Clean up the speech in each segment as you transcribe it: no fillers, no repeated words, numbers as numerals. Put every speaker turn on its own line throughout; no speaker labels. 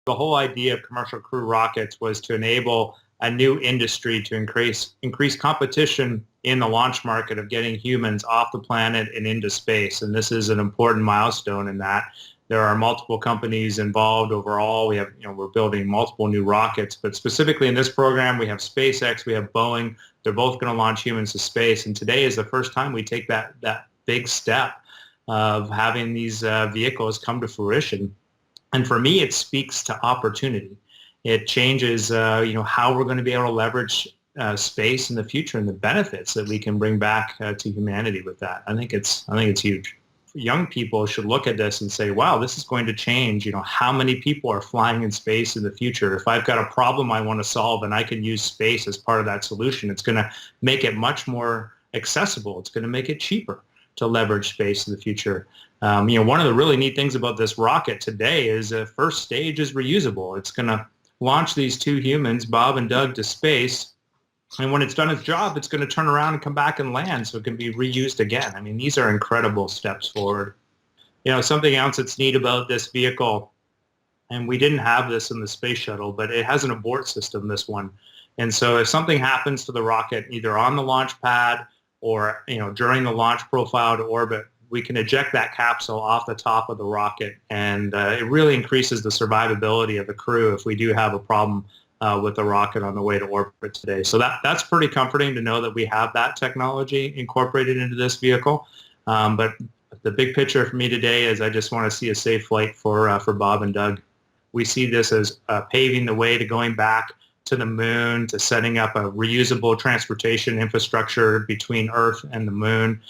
The whole idea of commercial crew rockets was to enable a new industry to increase competition in the launch market of getting humans off the planet and into space. And this is an important milestone in that. There are multiple companies involved overall. We have, we're building multiple new rockets, but specifically in this program, we have SpaceX, we have Boeing. They're both going to launch humans to space. And today is the first time we take that big step of having these vehicles come to fruition. And for me, it speaks to opportunity. It changes, how we're going to be able to leverage space in the future and the benefits that we can bring back to humanity with that. I think it's huge. Young people should look at this and say, wow, this is going to change, how many people are flying in space in the future. If I've got a problem I want to solve and I can use space as part of that solution, it's going to make it much more accessible. It's going to make it cheaper to leverage space in the future. One of the really neat things about this rocket today is the first stage is reusable. It's going to launch these two humans, Bob and Doug, to space. And when it's done its job, it's going to turn around and come back and land so it can be reused again. I mean, these are incredible steps forward. Something else that's neat about this vehicle, and we didn't have this in the space shuttle, but it has an abort system, this one. And so if something happens to the rocket, either on the launch pad or, during the launch profile to orbit, we can eject that capsule off the top of the rocket. And it really increases the survivability of the crew if we do have a problem with the rocket on the way to orbit today. So that's pretty comforting to know that we have that technology incorporated into this vehicle. But the big picture for me today is I just want to see a safe flight for Bob and Doug. We see this as paving the way to going back to the moon, to setting up a reusable transportation infrastructure between Earth and the moon.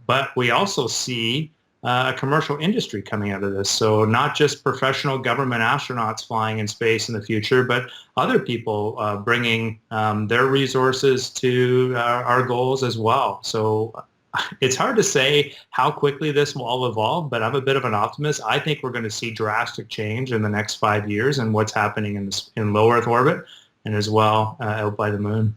But we also see a commercial industry coming out of this. So not just professional government astronauts flying in space in the future, but other people bringing their resources to our goals as well. So it's hard to say how quickly this will all evolve, but I'm a bit of an optimist. I think we're going to see drastic change in the next 5 years in what's happening in low Earth orbit and as well out by the moon.